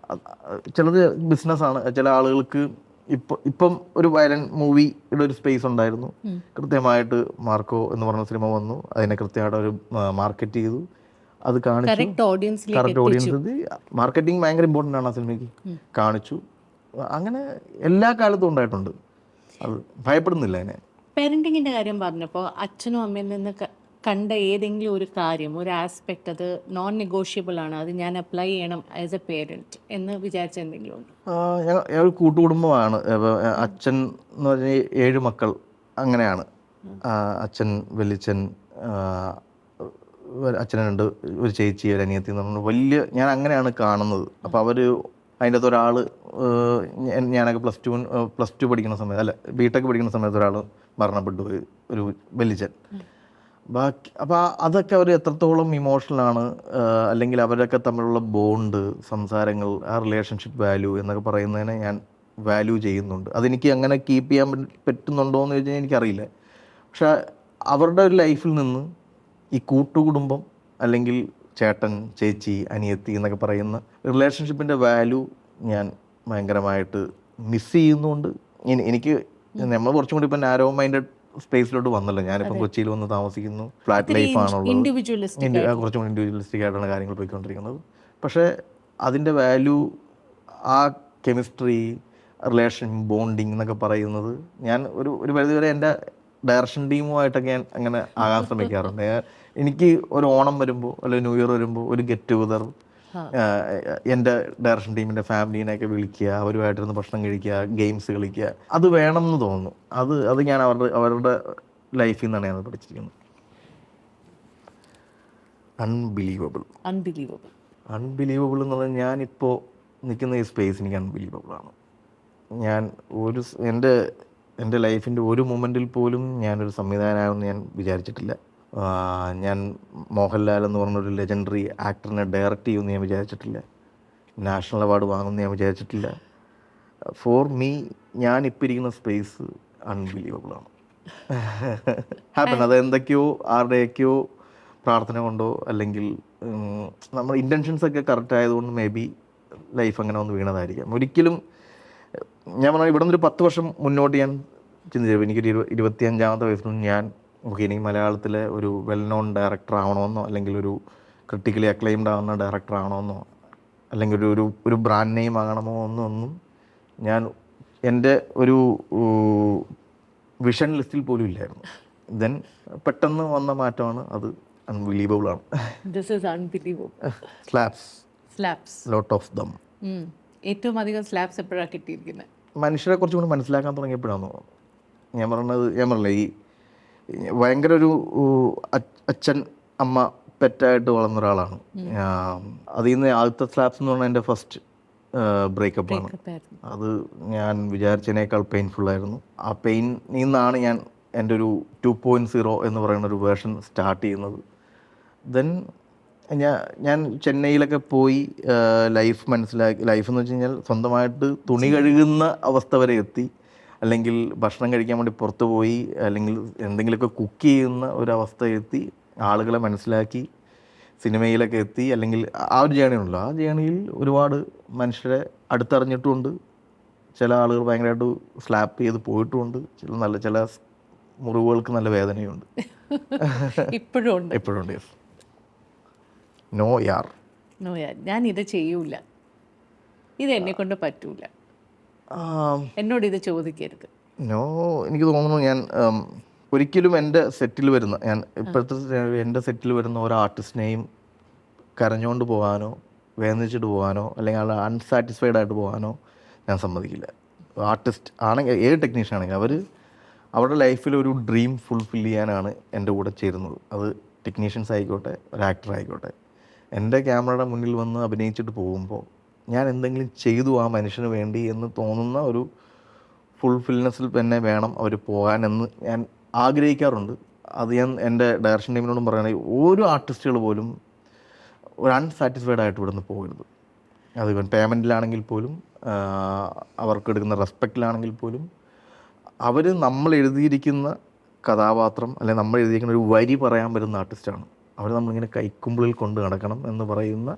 ചിലത് ബിസിനസ്സാണ്. ചില ആളുകൾക്ക് ഇപ്പം ഒരു വയലന്റ് മൂവിയുടെ ഒരു സ്പേസ് ഉണ്ടായിരുന്നു. കൃത്യമായിട്ട് മാർക്കോ എന്ന് പറഞ്ഞ സിനിമ വന്നു, അതിനെ കൃത്യമായിട്ട് ഒരു മാർക്കറ്റ് ചെയ്തു, അത് കാണിച്ചു, കറക്റ്റ് ഓഡിയൻസ്. മാർക്കറ്റിംഗ് ഭയങ്കര ഇമ്പോർട്ടൻ്റ് ആണ് ആ സിനിമയ്ക്ക്, കാണിച്ചു. അങ്ങനെ എല്ലാ കാലത്തും ഉണ്ടായിട്ടുണ്ട്. അത് ഭയപ്പെടുന്നില്ല അതിനെ.
പേരൻറ്റിങ്ങിൻ്റെ കാര്യം പറഞ്ഞപ്പോൾ അച്ഛനും അമ്മയിൽ നിന്ന് കണ്ട ഏതെങ്കിലും ഒരു കാര്യം, ഒരു ആസ്പെക്റ്റ് അത് നോൺ നെഗോഷ്യബിൾ ആണ്, അത് ഞാൻ അപ്ലൈ ചെയ്യണം ആസ് എ പേരൻറ്റ് എന്ന് വിചാരിച്ച എന്തെങ്കിലും ഉണ്ട്?
ഞാൻ ഒരു കൂട്ടുകുടുംബമാണ്. അച്ഛൻ എന്ന് പറഞ്ഞാൽ 7 മക്കൾ അങ്ങനെയാണ്. അച്ഛൻ, വലിയച്ഛൻ, അച്ഛനുണ്ട്, ഒരു ചേച്ചി, ഒരു അനിയത്തി എന്ന് പറഞ്ഞാൽ വലിയ, ഞാൻ അങ്ങനെയാണ് കാണുന്നത്. അപ്പോൾ അവർ അതിൻ്റെ അകത്ത് ഒരാൾ, ഞാനൊക്കെ പ്ലസ് ടു പഠിക്കുന്ന സമയത്ത്, അല്ല ബിടെക് പഠിക്കുന്ന സമയത്ത് ഒരാൾ മരണപ്പെട്ടു, ഒരു വലിയച്ഛൻ. ബാക്കി അപ്പോൾ അതൊക്കെ അവർ എത്രത്തോളം ഇമോഷണലാണ്, അല്ലെങ്കിൽ അവരൊക്കെ തമ്മിലുള്ള ബോണ്ട്, സംസാരങ്ങൾ, ആ റിലേഷൻഷിപ്പ് വാല്യൂ എന്നൊക്കെ പറയുന്നതിനെ ഞാൻ വാല്യൂ ചെയ്യുന്നുണ്ട്. അതെനിക്ക് അങ്ങനെ കീപ്പ് ചെയ്യാൻ പറ്റുന്നുണ്ടോ എന്ന് ചോദിച്ചു കഴിഞ്ഞാൽ എനിക്കറിയില്ല. പക്ഷെ അവരുടെ ഒരു ലൈഫിൽ നിന്ന് ഈ കൂട്ടുകുടുംബം, അല്ലെങ്കിൽ ചേട്ടൻ, ചേച്ചി, അനിയത്തി എന്നൊക്കെ പറയുന്ന റിലേഷൻഷിപ്പിൻ്റെ വാല്യൂ ഞാൻ ഭയങ്കരമായിട്ട് മിസ് ചെയ്യുന്നുണ്ട്. എനിക്ക് നമ്മൾ കുറച്ചും കൂടി ഇപ്പം നാരോ മൈൻഡഡ് സ്പേസിലോട്ട് വന്നല്ലോ. ഞാനിപ്പം കൊച്ചിയിൽ വന്ന് താമസിക്കുന്നു, ഫ്ലാറ്റ് ലൈഫാണുള്ളത്, കുറച്ചും കൂടി ഇൻഡിവിജ്വലിസ്റ്റിക് ആയിട്ടാണ് കാര്യങ്ങൾ പോയിക്കൊണ്ടിരിക്കുന്നത്. പക്ഷേ അതിൻ്റെ വാല്യൂ, ആ കെമിസ്ട്രി, റിലേഷൻ, ബോണ്ടിങ് എന്നൊക്കെ പറയുന്നത് ഞാൻ ഒരു പരിധിവരെ എൻ്റെ ഡയറക്ഷൻ ടീമുമായിട്ടൊക്കെ ഞാൻ അങ്ങനെ ആകാൻ ശ്രമിക്കാറുണ്ട്. എനിക്ക് ഒരു ഓണം വരുമ്പോൾ, അല്ലെങ്കിൽ ന്യൂ ഇയർ വരുമ്പോൾ ഒരു ഗെറ്റ് ടുഗദർ, എൻ്റെ ഡയറക്ഷൻ ടീമിൻ്റെ ഫാമിലീനെയൊക്കെ വിളിക്കുക, അവരുമായിട്ടിരുന്ന് ഭക്ഷണം കഴിക്കുക, ഗെയിംസ് കളിക്കുക, അത് വേണമെന്ന് തോന്നുന്നു. അത് ഞാൻ അവരുടെ ലൈഫിൽ നിന്നാണ് ഞാൻ പഠിച്ചിരിക്കുന്നത്. അൺബിലീവബിൾ എന്ന് പറഞ്ഞാൽ ഞാനിപ്പോൾ നിൽക്കുന്ന ഈ സ്പേസ് എനിക്ക് അൺബിലീവബിളാണ്. ഞാൻ എൻ്റെ ലൈഫിൻ്റെ ഒരു മൊമെൻറ്റിൽ പോലും ഞാനൊരു സംവിധായകനാണെന്ന് ഞാൻ വിചാരിച്ചിട്ടില്ല. ഞാൻ മോഹൻലാൽ എന്ന് പറഞ്ഞൊരു ലെജൻഡറി ആക്ടറിനെ ഡയറക്റ്റ് ചെയ്യുമെന്ന് ഞാൻ വിചാരിച്ചിട്ടില്ല. നാഷണൽ അവാർഡ് വാങ്ങുമെന്ന് ഞാൻ വിചാരിച്ചിട്ടില്ല. ഫോർ മീ, ഞാനിപ്പോൾ ഇരിക്കുന്ന സ്പേസ് അൺബിലീവബിളാണ്. ഹാപ്പൻ, അത് എന്തൊക്കെയോ ആരുടെയൊക്കെയോ പ്രാർത്ഥന കൊണ്ടോ, അല്ലെങ്കിൽ നമ്മുടെ ഇൻറ്റൻഷൻസൊക്കെ കറക്റ്റ് ആയതുകൊണ്ട് മേ ബി ലൈഫ് അങ്ങനെ ഒന്ന് വീണതായിരിക്കാം. ഒരിക്കലും ഞാൻ പറഞ്ഞാൽ ഇവിടെ നിന്നൊരു 10 വർഷം മുന്നോട്ട് ഞാൻ ചിന്തിച്ചു, എനിക്കൊരു 25-ാമത്തെ വയസ്സിൽ ഞാൻ ഇനി മലയാളത്തിലെ ഒരു വെൽ നോൺ ഡയറക്ടർ ആവണമെന്നോ, അല്ലെങ്കിൽ ഒരു ക്രിട്ടിക്കലി അക്ലെയിംഡ് ആവുന്ന ഡയറക്ടർ ആവണമെന്നോ, അല്ലെങ്കിൽ ഒരു ബ്രാൻഡ് നെയിം ആകണമോ ഒന്നും ഞാൻ എൻ്റെ ഒരു വിഷൻ ലിസ്റ്റിൽ പോലും ഇല്ലായിരുന്നു. ദെൻ പെട്ടെന്ന് വന്ന മാറ്റമാണ് അത്. അൺബിലീവബിൾ ആണ്. സ്ലാപ്സ് ലോട്ട് ഓഫ് ദം.
ഏറ്റവും അധികം സ്ലാപ്സ് എപ്പോഴാണ് കിട്ടിയിരിക്കുന്നത്?
മനുഷ്യരെ കുറച്ചും കൂടി മനസ്സിലാക്കാൻ തുടങ്ങിയപ്പോഴാണ്. ഞാൻ പറഞ്ഞില്ല, ഈ ഭയങ്കര ഒരു അച്ഛൻ അമ്മ പെറ്റായിട്ട് വളർന്ന ഒരാളാണ്. അതിൽ നിന്ന് ആദ്യത്തെ സ്ലാപ്സ് എന്ന് പറഞ്ഞാൽ എൻ്റെ ഫസ്റ്റ് ബ്രേക്കപ്പാണ്. അത് ഞാൻ വിചാരിച്ചതിനേക്കാൾ പെയിൻഫുള്ളായിരുന്നു. ആ പെയിനിൽ നിന്നാണ് ഞാൻ എൻ്റെ ഒരു 2.0 എന്ന് പറയുന്ന ഒരു വേർഷൻ സ്റ്റാർട്ട് ചെയ്യുന്നത്. ദെൻ ഞാൻ ചെന്നൈയിലൊക്കെ പോയി ലൈഫ് മനസ്സിലാക്കി. ലൈഫ് എന്ന് വെച്ച് കഴിഞ്ഞാൽ സ്വന്തമായിട്ട് തുണി കഴുകുന്ന അവസ്ഥ വരെ എത്തി, അല്ലെങ്കിൽ ഭക്ഷണം കഴിക്കാൻ വേണ്ടി പുറത്ത് പോയി, അല്ലെങ്കിൽ എന്തെങ്കിലുമൊക്കെ കുക്ക് ചെയ്യുന്ന ഒരവസ്ഥ എത്തി, ആളുകളെ മനസ്സിലാക്കി, സിനിമയിലൊക്കെ എത്തി. അല്ലെങ്കിൽ ആ ഒരു ജേണി ഉണ്ടല്ലോ, ആ ജേണിയിൽ ഒരുപാട് മനുഷ്യരെ അടുത്തറിഞ്ഞിട്ടുമുണ്ട്. ചില ആളുകൾ ഭയങ്കരമായിട്ട് സ്ലാപ്പ് ചെയ്ത് പോയിട്ടുമുണ്ട്. ചില മുറിവുകൾക്ക് നല്ല വേദനയുണ്ട്.
ഇപ്പോഴും ഉണ്ട്.
എപ്പോഴും ഉണ്ട്. യെസ്. നോ യാർ.
നോ ഞാൻ ഇത് ചെയ്യൂല, ഇത് എന്നെ കൊണ്ട് പറ്റൂല, എന്നോട് ഇത് ചോദിക്കരുത്.
നോ, എനിക്ക് തോന്നുന്നു ഞാൻ ഒരിക്കലും എൻ്റെ സെറ്റിൽ വരുന്ന ഇപ്പോഴത്തെ എൻ്റെ സെറ്റിൽ വരുന്ന ഓരോ ആർട്ടിസ്റ്റിനെയും കരഞ്ഞുകൊണ്ട് പോകാനോ വേദനിച്ചിട്ട് പോകാനോ അല്ലെങ്കിൽ ആൾ അൺസാറ്റിസ്ഫൈഡ് ആയിട്ട് പോകാനോ ഞാൻ സമ്മതിക്കില്ല. ആർട്ടിസ്റ്റ് ആണെങ്കിൽ ഏത് ടെക്നീഷ്യൻ ആണെങ്കിൽ അവരുടെ ലൈഫിൽ ഒരു ഡ്രീം ഫുൾഫിൽ ചെയ്യാനാണ് എൻ്റെ കൂടെ ചേരുന്നത്. അത് ടെക്നീഷ്യൻസ് ആയിക്കോട്ടെ, ഒരു ആക്ടർ ആയിക്കോട്ടെ. എൻ്റെ ക്യാമറയുടെ മുന്നിൽ വന്ന് അഭിനയിച്ചിട്ട് പോകുമ്പോൾ ഞാൻ എന്തെങ്കിലും ചെയ്തു ആ മനുഷ്യന് വേണ്ടി എന്ന് തോന്നുന്ന ഒരു ഫുൾഫിൽനെസ്സിൽ തന്നെ വേണം അവർ പോകാനെന്ന് ഞാൻ ആഗ്രഹിക്കാറുണ്ട്. അത് ഞാൻ എൻ്റെ ഡയറക്ഷൻ ടീമിനോടും പറയുകയാണെങ്കിൽ ഓരോ ആർട്ടിസ്റ്റുകൾ പോലും ഒരു അൺസാറ്റിസ്ഫൈഡ് ആയിട്ട് ഇവിടുന്ന് പോകരുത്. അത് പേയ്മെൻറ്റിലാണെങ്കിൽ പോലും അവർക്ക് എടുക്കുന്ന റെസ്പെക്റ്റിലാണെങ്കിൽ പോലും അവർ നമ്മൾ എഴുതിയിരിക്കുന്ന കഥാപാത്രം അല്ലെങ്കിൽ നമ്മൾ എഴുതിയിരിക്കുന്ന ഒരു വരി പറയാൻ വരുന്ന ആർട്ടിസ്റ്റാണ്. അവർ നമ്മളിങ്ങനെ കൈക്കുമ്പിളിൽ കൊണ്ട് നടക്കണം എന്ന് പറയുന്ന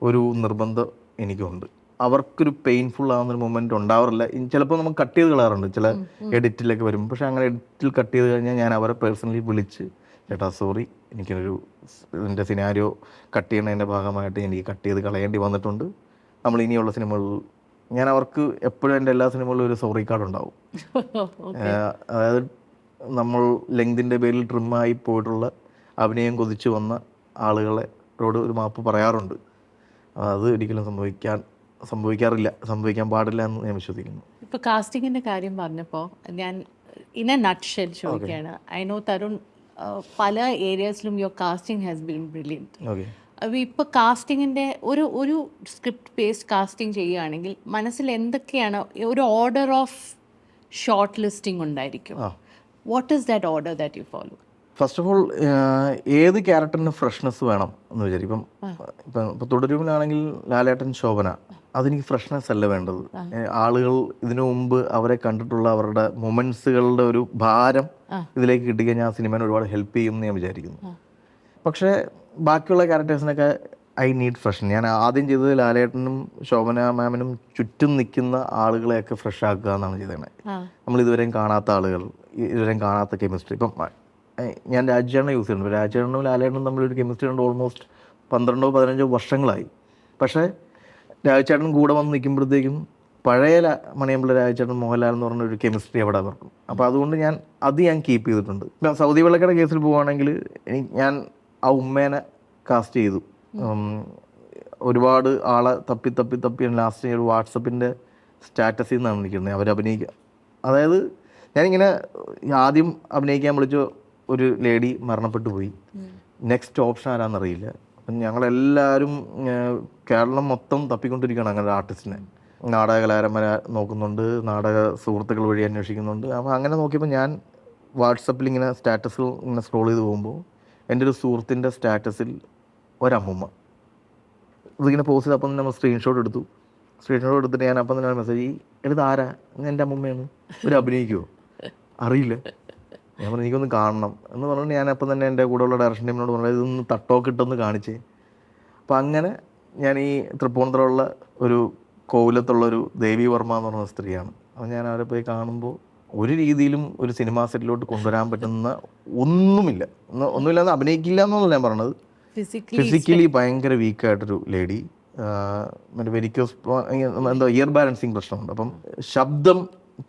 ഒരു നിർബന്ധം എനിക്കുണ്ട്. അവർക്കൊരു പെയിൻഫുൾ ആവുന്നൊരു മൊമെൻ്റ് ഉണ്ടാവാറില്ല. ചിലപ്പോൾ നമുക്ക് കട്ട് ചെയ്ത് കളയാറുണ്ട് ചില എഡിറ്റിലൊക്കെ വരും. പക്ഷേ അങ്ങനെ എഡിറ്റിൽ കട്ട് ചെയ്ത് കഴിഞ്ഞാൽ ഞാൻ അവരെ പേഴ്സണലി വിളിച്ച്, ചേട്ടാ സോറി, എനിക്കൊരു ഇതിൻ്റെ സിനാരിയോ കട്ട് ചെയ്യുന്നതിൻ്റെ ഭാഗമായിട്ട് എനിക്ക് കട്ട് ചെയ്ത് കളയേണ്ടി വന്നിട്ടുണ്ട്. നമ്മൾ ഇനിയുള്ള സിനിമകളിൽ ഞാൻ അവർക്ക് എപ്പോഴും എൻ്റെ എല്ലാ സിനിമകളിലും ഒരു സോറി കാർഡ് ഉണ്ടാവും. അതായത് നമ്മൾ ലെങ്തിൻ്റെ പേരിൽ ട്രിമ്മായി പോയിട്ടുള്ള അഭിനയം കൊതിച്ചു വന്ന ആളുകളോട് ഒരു മാപ്പ് പറയാറുണ്ട്. അത് ഒരിക്കലും സംഭവിക്കാറില്ല, സംഭവിക്കാൻ പാടില്ല എന്ന് ഞാൻ വിശ്വസിക്കുന്നു.
ഇപ്പോൾ കാസ്റ്റിങ്ങിൻ്റെ കാര്യം പറഞ്ഞപ്പോൾ ഞാൻ ഇൻ എ നട്ട്ഷെൽ ചോദിക്കുകയാണ്. ഐ നോ തരുൺ, പല ഏരിയാസിലും your casting has been brilliant.
Okay.
അപ്പോൾ ഇപ്പോൾ കാസ്റ്റിങ്ങിൻ്റെ ഒരു സ്ക്രിപ്റ്റ് ബേസ്ഡ് കാസ്റ്റിംഗ് ചെയ്യുകയാണെങ്കിൽ മനസ്സിൽ എന്തൊക്കെയാണ് ഒരു ഓർഡർ ഓഫ് ഷോർട്ട് ലിസ്റ്റിംഗ് ഉണ്ടായിരിക്കും. What is that order that you follow?
First of all ഏത് ക്യാരക്ടറിന് ഫ്രഷ്നെസ് വേണം എന്ന് വിചാരിക്കും. ഇപ്പം തുടരുമിലാണെങ്കിൽ ലാലേട്ടൻ, ശോഭന, അതെനിക്ക് ഫ്രഷ്നെസ് അല്ല വേണ്ടത്. ആളുകൾ ഇതിനു മുമ്പ് അവരെ കണ്ടിട്ടുള്ള അവരുടെ മൊമെൻറ്റ്സുകളുടെ ഒരു ഭാരം ഇതിലേക്ക് കിട്ടിക്കഴിഞ്ഞാൽ ആ സിനിമേനെ ഒരുപാട് ഹെൽപ്പ് ചെയ്യും എന്ന് ഞാൻ വിചാരിക്കുന്നു. പക്ഷേ ബാക്കിയുള്ള ക്യാരക്ടേഴ്സിനൊക്കെ ഐ നീഡ് ഫ്രഷ്. ഞാൻ ആദ്യം ചെയ്തത് ലാലേട്ടനും ശോഭന മാമിനും ചുറ്റും നിൽക്കുന്ന ആളുകളെയൊക്കെ ഫ്രഷ് ആക്കുക എന്നാണ് ചെയ്തത്. നമ്മൾ ഇതുവരെയും കാണാത്ത ആളുകൾ, ഇതുവരെയും കാണാത്ത കെമിസ്ട്രി. ഇപ്പം ഞാൻ രാജേണ്ണ യൂസ് ചെയ്യുന്നുണ്ട്. രാജേണ്ണനും ലാലേട്ടനും തമ്മിലൊരു കെമിസ്ട്രി കൊണ്ട് ഓൾമോസ്റ്റ് 12-15 വർഷങ്ങളായി. പക്ഷേ രാജചേട്ടൻ കൂടെ വന്ന് നിൽക്കുമ്പോഴത്തേക്കും പഴയ മണിയമ്പിള്ള രാജചേട്ടൻ, മോഹൻലാൽ എന്ന് പറഞ്ഞൊരു കെമിസ്ട്രി അവിടെ വർക്കും. അപ്പോൾ അതുകൊണ്ട് ഞാൻ കീപ്പ് ചെയ്തിട്ടുണ്ട്. ഇപ്പം സൗദി വെള്ളക്കട കേസിൽ പോവുകയാണെങ്കിൽ ഞാൻ ആ ഉമ്മേനെ കാസ്റ്റ് ചെയ്തു. ഒരുപാട് ആളെ തപ്പി ലാസ്റ്റ് ഒരു വാട്സപ്പിൻ്റെ സ്റ്റാറ്റസിൽ നിന്നാണ് നിൽക്കുന്നത് അവരഭിനയിക്കുക. അതായത് ഞാനിങ്ങനെ ആദ്യം അഭിനയിക്കാൻ വിളിച്ച ഒരു ലേഡി മരണപ്പെട്ടു പോയി. നെക്സ്റ്റ് ഓപ്ഷൻ ആരാന്നറിയില്ല. അപ്പം ഞങ്ങളെല്ലാവരും കേരളം മൊത്തം തപ്പിക്കൊണ്ടിരിക്കുകയാണ് അങ്ങനെ ഒരു ആർട്ടിസ്റ്റിനെ. നാടക കലാകാരന്മാരെ നോക്കുന്നുണ്ട്, നാടക സുഹൃത്തുക്കൾ വഴി അന്വേഷിക്കുന്നുണ്ട്. അപ്പോൾ അങ്ങനെ നോക്കിയപ്പോൾ ഞാൻ വാട്സപ്പിൽ ഇങ്ങനെ സ്റ്റാറ്റസിൽ ഇങ്ങനെ സ്ക്രോൾ ചെയ്ത് പോകുമ്പോൾ എൻ്റെ ഒരു സുഹൃത്തിൻ്റെ സ്റ്റാറ്റസിൽ ഒരമ്മൂമ്മ ഇതിങ്ങനെ പോസ്റ്റ് ചെയ്ത്. അപ്പം നമ്മൾ സ്ക്രീൻഷോട്ട് എടുത്തിട്ട് ഞാൻ അപ്പം തന്നെ മെസ്സേജ് എടുത്ത് ആരാ, എൻ്റെ അമ്മൂമ്മയാണ്, ഒരു അഭിനയിക്കുമോ, അറിയില്ല. ഞാൻ പറഞ്ഞു എനിക്കൊന്ന് കാണണം എന്ന് പറഞ്ഞിട്ട് ഞാൻ അപ്പം തന്നെ എൻ്റെ കൂടെയുള്ള ഡയറക്ഷൻ ടീമിനോട് പറഞ്ഞത് ഇതൊന്ന് തട്ടോക്കെ ഇട്ടൊന്ന് കാണിച്ചേ. അപ്പം അങ്ങനെ ഞാൻ ഈ തൃപ്പൂണിത്തുറയുള്ള ഒരു കോവിലത്തുള്ളൊരു ദേവി വർമ്മ എന്ന് പറഞ്ഞ സ്ത്രീയാണ്. അപ്പം ഞാൻ അവരെ പോയി കാണുമ്പോൾ ഒരു രീതിയിലും ഒരു സിനിമാ സെറ്റിലോട്ട് കൊണ്ടുവരാൻ പറ്റുന്ന ഒന്നുമില്ലാന്ന് അഭിനയിക്കില്ല എന്നല്ല ഞാൻ പറഞ്ഞത്. ഫിസിക്കലി ഭയങ്കര വീക്കായിട്ടൊരു ലേഡി. മറ്റേ വെരിക്കോസ് എന്താ ഇയർ ബാലൻസിങ് പ്രശ്നമുണ്ട്. അപ്പം ശബ്ദം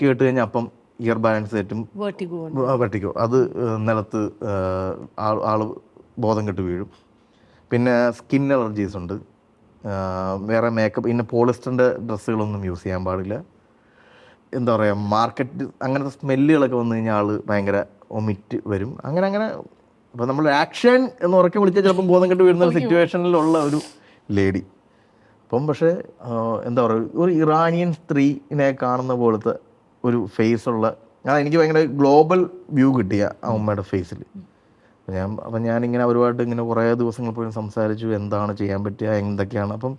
കേട്ട് കഴിഞ്ഞാൽ അപ്പം ഇയർ ബാലൻസ് തെറ്റും, വെർട്ടിഗോ, അത് നിലത്ത് ആള് ബോധം കെട്ട് വീഴും. പിന്നെ സ്കിൻ അലർജീസ് ഉണ്ട്. വേറെ മേക്കപ്പ്, പിന്നെ പോളിസ്റ്ററിൻ്റെ ഡ്രസ്സുകളൊന്നും യൂസ് ചെയ്യാൻ പാടില്ല. എന്താ പറയുക, മാർക്കറ്റ് അങ്ങനത്തെ സ്മെല്ലുകളൊക്കെ വന്നു കഴിഞ്ഞാൽ ആൾ ഭയങ്കര ഒമിറ്റ് വരും. അങ്ങനെ അപ്പോൾ നമ്മൾ ആക്ഷൻ എന്ന് ഉറക്കെ വിളിച്ചാൽ ചിലപ്പം ബോധം കെട്ട് വീഴുന്ന സിറ്റുവേഷനിലുള്ള ഒരു ലേഡി. അപ്പം പക്ഷേ എന്താ പറയുക, ഒരു ഇറാനിയൻ സ്ത്രീനെ കാണുന്ന പോലത്തെ ഒരു ഫേസുള്ള, എനിക്ക് ഭയങ്കര ഗ്ലോബൽ വ്യൂ കിട്ടിയ ആ ഉമ്മയുടെ ഫേസിൽ. അപ്പം ഞാനിങ്ങനെ അവരുമായിട്ട് ഇങ്ങനെ കുറേ ദിവസങ്ങൾ പോയി സംസാരിച്ചു, എന്താണ് ചെയ്യാൻ പറ്റുക, എന്തൊക്കെയാണ്. അപ്പം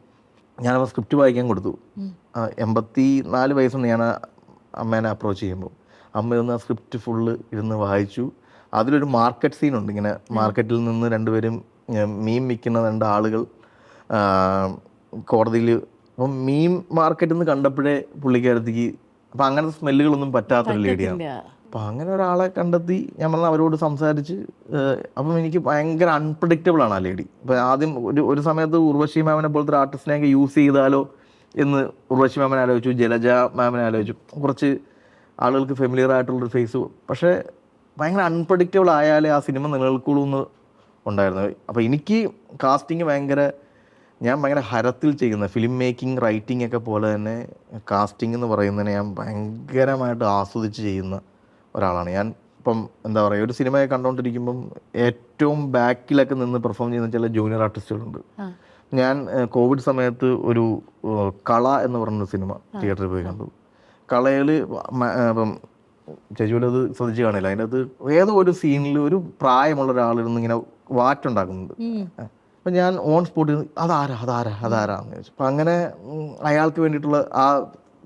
ഞാനപ്പോൾ സ്ക്രിപ്റ്റ് വായിക്കാൻ കൊടുത്തു. 84 വയസ്സുണ്ട് ഞാൻ അമ്മേനെ അപ്രോച്ച് ചെയ്യുമ്പോൾ. അമ്മ ഒന്ന് ആ സ്ക്രിപ്റ്റ് ഫുള്ള് ഇരുന്ന് വായിച്ചു. അതിലൊരു മാർക്കറ്റ് സീനുണ്ട്. ഇങ്ങനെ മാർക്കറ്റിൽ നിന്ന് രണ്ടുപേരും മീൻ വിൽക്കുന്ന 2 ആളുകൾ കോടതിയിൽ. അപ്പം മീൻ മാർക്കറ്റിൽ നിന്ന് കണ്ടപ്പോഴേ പുള്ളിക്കാരത്തേക്ക് അപ്പം അങ്ങനത്തെ സ്മെല്ലുകളൊന്നും പറ്റാത്തൊരു ലേഡിയാണ്. അപ്പം അങ്ങനെ ഒരാളെ കണ്ടെത്തി ഞാൻ പറഞ്ഞ അവരോട് സംസാരിച്ച് അപ്പം എനിക്ക് ഭയങ്കര അൺപ്രഡിക്റ്റബിൾ ആണ് ആ ലേഡി. ഇപ്പം ആദ്യം ഒരു സമയത്ത് ഉർവശി മാമിനെ പോലത്തെ ഒരു ആർട്ടിസ്റ്റിനെയൊക്കെ യൂസ് ചെയ്താലോ എന്ന് ഉർവശി മാമിനെ ആലോചിച്ചു, ജലജ മാമിനെ ആലോചിച്ചു, കുറച്ച് ആളുകൾക്ക് ഫെമിലിയർ ആയിട്ടുള്ളൊരു ഫേസ്. പക്ഷേ ഭയങ്കര അൺപ്രഡിക്റ്റബിൾ ആയാലേ ആ സിനിമ നിലനിൽക്കുള്ളൂ എന്ന് ഉണ്ടായിരുന്നു. അപ്പോൾ എനിക്ക് കാസ്റ്റിംഗ് ഞാൻ ഭയങ്കര ഹരത്തിൽ ചെയ്യുന്ന ഫിലിം മേക്കിംഗ് റൈറ്റിംഗ് ഒക്കെ പോലെ തന്നെ കാസ്റ്റിംഗ് എന്ന് പറയുന്നതിനെ ഞാൻ ഭയങ്കരമായിട്ട് ആസ്വദിച്ച് ചെയ്യുന്ന ഒരാളാണ് ഞാൻ. ഇപ്പം എന്താ പറയുക, ഒരു സിനിമയെ കണ്ടുകൊണ്ടിരിക്കുമ്പം ഏറ്റവും ബാക്കിലൊക്കെ നിന്ന് പെർഫോം ചെയ്യുന്ന ചില ജൂനിയർ ആർട്ടിസ്റ്റുകളുണ്ട്. ഞാൻ കോവിഡ് സമയത്ത് ഒരു കള എന്ന് പറഞ്ഞൊരു സിനിമ തിയേറ്ററിൽ പോയി കണ്ടു. കളയിൽ ഇപ്പം ചേച്ചിയോടത് ശ്രദ്ധിച്ച് കാണില്ല, അതിൻ്റെ അത് ഏതോ ഒരു സീനിൽ ഒരു പ്രായമുള്ള ഒരാളിരുന്ന് ഇങ്ങനെ വാറ്റുണ്ടാക്കുന്നുണ്ട്. അപ്പം ഞാൻ ഓൺ സ്പോട്ടിൽ അതാരാന്ന് ചോദിച്ചു. അപ്പം അങ്ങനെ അയാൾക്ക് വേണ്ടിയിട്ടുള്ള ആ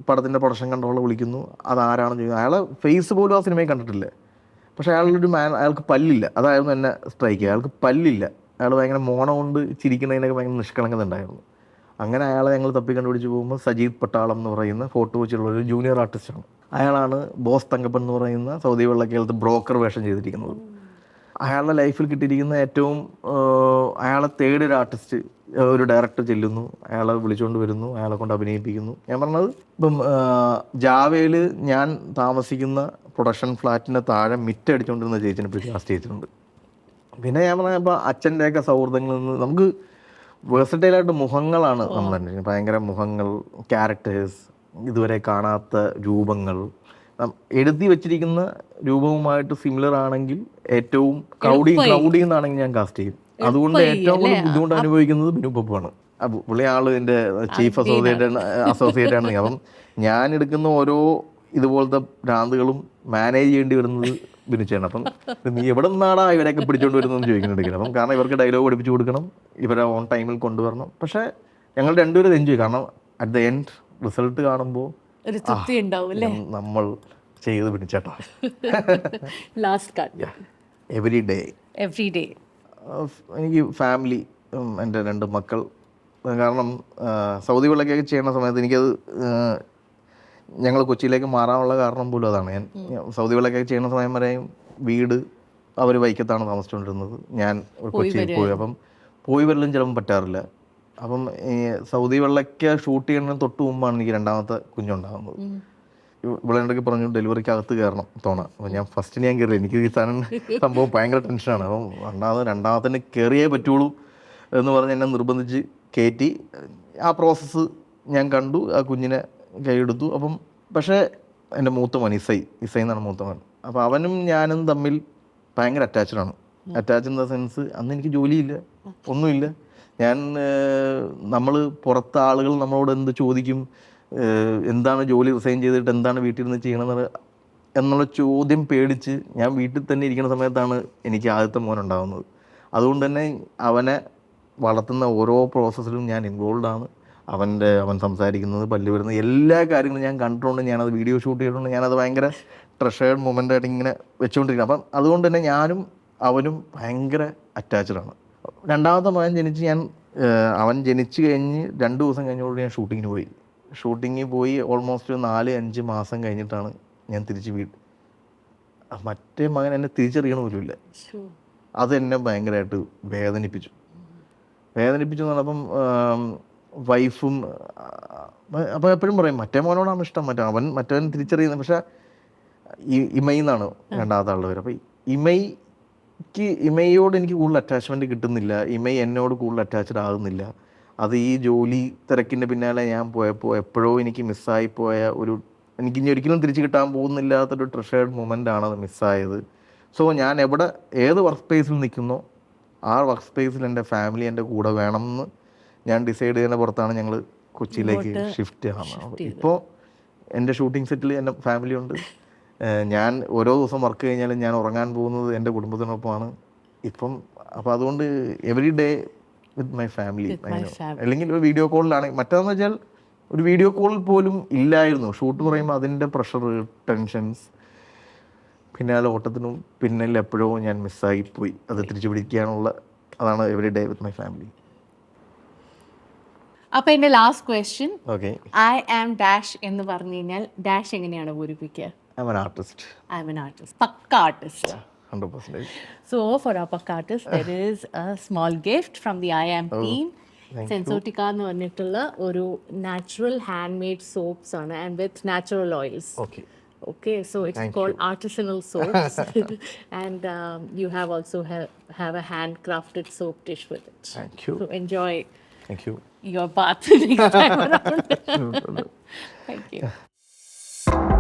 പടത്തിൻ്റെ പ്രൊഡക്ഷൻ കൺട്രോളർ വിളിക്കുന്നു, അതാരാണെന്ന് ചോദിക്കുന്നു. അയാളെ ഫേസ് പോലും ആ സിനിമയിൽ കണ്ടിട്ടില്ല. പക്ഷേ അയാൾക്ക് പല്ലില്ല. അതായിരുന്നു എന്നെ സ്ട്രൈക്ക്. അയാൾക്ക് പല്ലില്ല. അയാൾ ഭയങ്കര മോണ കൊണ്ട് ചിരിക്കുന്നതിനൊക്കെ ഭയങ്കര നിഷ്കളങ്കത ഉണ്ടായിരുന്നു. അങ്ങനെ അയാളെ ഞങ്ങൾ തപ്പി കണ്ടുപിടിച്ച് പോകുമ്പോൾ സജീദ് പട്ടാളം എന്ന് പറയുന്ന ഫോട്ടോ വെച്ചുള്ള ഒരു ജൂനിയർ ആർട്ടിസ്റ്റാണ്. അയാളാണ് ബോസ് തങ്കപ്പൻ എന്ന് പറയുന്ന സൗദി വെള്ളക്കേലത്ത് ബ്രോക്കർ വേഷം ചെയ്തിരിക്കുന്നത്. അയാളുടെ ലൈഫിൽ കിട്ടിയിരിക്കുന്ന ഏറ്റവും അയാളെ തേർഡ് ഒരു ആർട്ടിസ്റ്റ് ഒരു ഡയറക്ടർ ചെല്ലുന്നു, അയാളെ വിളിച്ചുകൊണ്ട് വരുന്നു, അയാളെ കൊണ്ട് അഭിനയിപ്പിക്കുന്നു. ഞാൻ പറഞ്ഞത് ഇപ്പം ജാവയിൽ ഞാൻ താമസിക്കുന്ന പ്രൊഡക്ഷൻ ഫ്ലാറ്റിൻ്റെ താഴെ മിറ്റടിച്ചുകൊണ്ടിരുന്ന ചേച്ചിനെ ഇപ്പോൾ കാസ്റ്റ് ചെയ്തിട്ടുണ്ട്. പിന്നെ ഞാൻ പറഞ്ഞ ഇപ്പോൾ അച്ഛൻ്റെയൊക്കെ സൗഹൃദങ്ങളിൽ നിന്ന് നമുക്ക് വേഴ്സറ്റൈലായിട്ട് മുഖങ്ങളാണ് നമ്മൾ തന്നെ, ഭയങ്കര മുഖങ്ങൾ, ക്യാരക്ടേഴ്സ്, ഇതുവരെ കാണാത്ത രൂപങ്ങൾ, എഴുതി വെച്ചിരിക്കുന്ന രൂപവുമായിട്ട് സിമിലർ ആണെങ്കിൽ ഏറ്റവും ക്രൗഡി എന്നാണെങ്കിൽ ഞാൻ കാസ്റ്റ് ചെയ്യും. അതുകൊണ്ട് ഏറ്റവും കൂടുതൽ ബുദ്ധിമുട്ട് അനുഭവിക്കുന്നത് ബിനു പപ്പുവാണ്. പുള്ളി ആള് എൻ്റെ ചീഫ് അസോസിയേറ്റ് ആണ്. അപ്പം ഞാൻ എടുക്കുന്ന ഓരോ ഇതുപോലത്തെ ഭ്രാന്തുകളും മാനേജ് ചെയ്യേണ്ടി വരുന്നത് ബിനുച്ചേണ്. അപ്പം നീ എവിടെ നിന്നാടാ ഇവരെയൊക്കെ പിടിച്ചോണ്ട് വരുന്നതെന്ന് ചോദിക്കുന്നുണ്ടെങ്കിൽ, അപ്പം കാരണം ഇവർക്ക് ഡയലോഗ് പഠിപ്പിച്ചു കൊടുക്കണം, ഇവരെ ഓൺ ടൈമിൽ കൊണ്ടുവരണം. പക്ഷേ ഞങ്ങൾ രണ്ടുപേരും എൻജോയ്, കാരണം അറ്റ് ദ എൻഡ് റിസൾട്ട് കാണുമ്പോൾ നമ്മൾ ചെയ്ത് പിടിച്ചേട്ടാ. എവറി ഡേ എനിക്ക് ഫാമിലി, എൻ്റെ 2 മക്കൾ. കാരണം സൗദി വെള്ളക്കൊക്കെ ചെയ്യുന്ന സമയത്ത് എനിക്കത് ഞങ്ങൾ കൊച്ചിയിലേക്ക് മാറാനുള്ള കാരണം പോലും അതാണ്. ഞാൻ സൗദി വെള്ളക്കൊക്കെ ചെയ്യുന്ന സമയം വരെയും വീട് അവർ വൈക്കത്താണ് താമസിച്ചുകൊണ്ടിരുന്നത്, ഞാൻ കൊച്ചിയിൽ പോയി. അപ്പം പോയി വരലും ചിലപ്പം പറ്റാറില്ല. അപ്പം ഈ സൗദി വെള്ളയ്ക്ക് ഷൂട്ട് ചെയ്യുന്നതിന് തൊട്ട് മുമ്പാണ് എനിക്ക് 2ാമത്തെ കുഞ്ഞുണ്ടാകുന്നത്. ഇവളെന്തൊക്കെ പറഞ്ഞു ഡെലിവറിക്ക് അകത്ത് കയറണം തോന്നാം. അപ്പം ഞാൻ ഫസ്റ്റിന് ഞാൻ കയറി, എനിക്ക് ഈ സംഭവം ഭയങ്കര ടെൻഷനാണ്. അപ്പം 2ാമത്തിന് കയറിയേ പറ്റുള്ളൂ എന്ന് പറഞ്ഞ് എന്നെ നിർബന്ധിച്ച് കയറ്റി. ആ പ്രോസസ്സ് ഞാൻ കണ്ടു, ആ കുഞ്ഞിനെ കൈയെടുത്തു. അപ്പം പക്ഷേ എൻ്റെ മൂത്തമോൻ ഇസൈ എന്നാണ് മൂത്തമോൻ. അപ്പോൾ അവനും ഞാനും തമ്മിൽ ഭയങ്കര അറ്റാച്ച്ഡാണ്. അറ്റാച്ച് ഇൻ ദ സെൻസ്, അന്ന് എനിക്ക് ജോലിയില്ല, ഒന്നുമില്ല. നമ്മൾ പുറത്തെ ആളുകൾ നമ്മളോട് എന്ത് ചോദിക്കും, എന്താണ് ജോലി റിസൈൻ ചെയ്തിട്ട് എന്താണ് വീട്ടിൽ നിന്ന് ചെയ്യണമെന്ന് എന്നുള്ള ചോദ്യം പേടിച്ച് ഞാൻ വീട്ടിൽ തന്നെ ഇരിക്കുന്ന സമയത്താണ് എനിക്ക് ആദ്യത്തെ മോനുണ്ടാകുന്നത്. അതുകൊണ്ട് തന്നെ അവനെ വളർത്തുന്ന ഓരോ പ്രോസസ്സിലും ഞാൻ ഇൻവോൾവ് ആണ്. അവൻ സംസാരിക്കുന്നത്, പല്ല് വരുന്നത്, എല്ലാ കാര്യങ്ങളും ഞാൻ കണ്ടിട്ടുണ്ട്. ഞാനത് വീഡിയോ ഷൂട്ട് ചെയ്തിട്ടുണ്ട്. ഞാനത് ഭയങ്കര ട്രഷേർഡ് മൊമെൻ്റായിട്ട് ഇങ്ങനെ വെച്ചുകൊണ്ടിരിക്കണം. അപ്പം അതുകൊണ്ട് തന്നെ ഞാനും അവനും ഭയങ്കര അറ്റാച്ച്ഡാണ്. 2ാമത്തെ മകൻ അവൻ ജനിച്ച് കഴിഞ്ഞ് 2 ദിവസം കഴിഞ്ഞോട് ഞാൻ ഷൂട്ടിങ്ങിൽ പോയി ഓൾമോസ്റ്റ് 4-5 മാസം കഴിഞ്ഞിട്ടാണ് ഞാൻ തിരിച്ച് മറ്റേ മകൻ എന്നെ തിരിച്ചറിയണ പോലുമില്ല. അതെന്നെ ഭയങ്കരമായിട്ട് വേദനിപ്പിച്ചു എന്ന് പറഞ്ഞപ്പം വൈഫും അപ്പോൾ എപ്പോഴും പറയും മറ്റേ മോനോടാണ് ഇഷ്ടം, മറ്റവൻ തിരിച്ചറിയുന്നത്. പക്ഷേ ഇമൈ എന്നാണ് 2ാമത്തെ ആളുടെ പേര്. അപ്പോൾ ഇമയോട് എനിക്ക് കൂടുതൽ അറ്റാച്ച്മെൻറ്റ് കിട്ടുന്നില്ല, ഇമൈ എന്നോട് കൂടുതൽ അറ്റാച്ച്ഡ് ആകുന്നില്ല. അത് ഈ ജോലി തിരക്കിൻ്റെ പിന്നാലെ ഞാൻ പോയപ്പോൾ എപ്പോഴോ എനിക്ക് മിസ്സായിപ്പോയ എനിക്ക് ഇനി ഒരിക്കലും തിരിച്ച് കിട്ടാൻ പോകുന്നില്ലാത്തൊരു ട്രഷേർഡ് മൊമെൻ്റാണ് അത് മിസ്സായത്. സോ ഞാൻ ഏത് വർക്ക് സ്പേസിൽ നിൽക്കുന്നോ ആ വർക്ക് സ്പേസിൽ എൻ്റെ ഫാമിലി എൻ്റെ കൂടെ വേണമെന്ന് ഞാൻ ഡിസൈഡ് ചെയ്യുന്ന പുറത്താണ് ഞങ്ങൾ കൊച്ചിയിലേക്ക് ഷിഫ്റ്റ് ചെയ്യുന്നത്. ഇപ്പോൾ എൻ്റെ ഷൂട്ടിംഗ് സെറ്റിൽ എൻ്റെ ഫാമിലി ഉണ്ട്. ഞാൻ ഓരോ ദിവസം വർക്ക് കഴിഞ്ഞാലും ഞാൻ ഉറങ്ങാൻ പോകുന്നത് എൻ്റെ കുടുംബത്തിനൊപ്പമാണ് ഇപ്പം. അപ്പോൾ അതുകൊണ്ട് every day with my family. അല്ലെങ്കിൽ ഒരു വീഡിയോ കോളിലാണ്. മറ്റേതെന്ന് വെച്ചാൽ ഒരു വീഡിയോ കോൾ പോലും ഇല്ലായിരുന്നു. ഷൂട്ട് പറയുമ്പോൾ അതിൻ്റെ പ്രഷർ, ടെൻഷൻസ്, പിന്നാലെ ഓട്ടത്തിനും പിന്നിൽ എപ്പോഴോ ഞാൻ മിസ്സായിപ്പോയി. അത് തിരിച്ചു പിടിക്കാനുള്ള അതാണ് every day with my family.
അപ്പോൾ എൻ്റെ last question, I am dash എന്ന് പറഞ്ഞു കഴിഞ്ഞാൽ ഡാഷ് എങ്ങനെയാണ് പൂരിപ്പിക്കുക?
I'm an artist.
I'm an artist. Pakka artist.
100%.
So for our Pakka artist, there is a small gift from the IAM team. Sensotica എന്ന് പറഞ്ഞിട്ടുള്ള ഒരു നാച്ചുറൽ ഹാൻഡ് മെയ്ഡ് സോപ്സ് ആണ് and with natural oils.
Okay.
Okay, so it's called artisanal soaps, and you have also have a handcrafted soap dish with it.
Thank you.
So enjoy
Thank you.
your bath next time around. Thank you.